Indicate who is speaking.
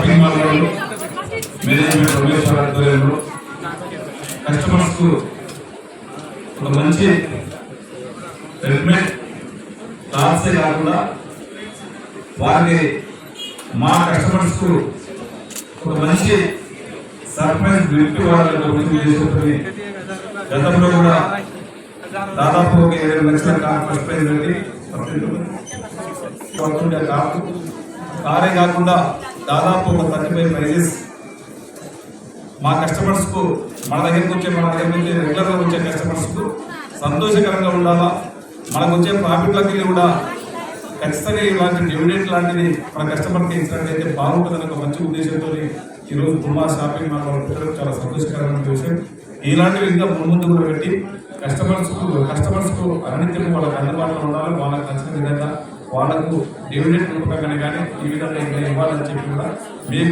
Speaker 1: Shopping mall management Rameshwara ఆధ్వర్యంలో customers కు ఒక మంచి రెడీమేడ్ క్లాత్స్ కాకుండా వారికి మా కస్టమర్స్ కు ఒక మంచి సర్ప్రైజ్ గిఫ్ట్ వాళ్ళని గతంలో కూడా దాదాపు 20 లక్షల ఫస్ట్ ప్రైజ్ పెట్టి కారే కాకుండా దాదాపు ఒక 35 ప్రైజెస్ మా కస్టమర్స్ కు మన దగ్గరికి వచ్చే రెగ్యులర్ గా వచ్చే కస్టమర్స్ కు సంతోషకరంగా ఉండాలా. మనకు వచ్చే ప్రాఫిట్లకి కూడా ఖచ్చితంగా ఇలాంటి డివిడెంట్ లాంటిది మన కస్టమర్కి ఇచ్చినట్లయితే బాగుంటుందని ఒక మంచి ఉద్దేశంతో ఈరోజు తుమ్మా షాపింగ్ మాల్ పెట్టడం చాలా సంతోషకరమైన విషయం. ఇలాంటివి ఇంకా ముందు కూడా పెట్టి కస్టమర్స్ కు అన్నింటినీ వాళ్ళకి అందుబాటులో ఉండాలి. వాళ్ళకి నచ్చిన విధంగా వాళ్ళకు డివిడెంట్ రూపకంగానే కానీ ఈ విధంగా ఇంకా ఇవ్వాలని చెప్పి కూడా మీకు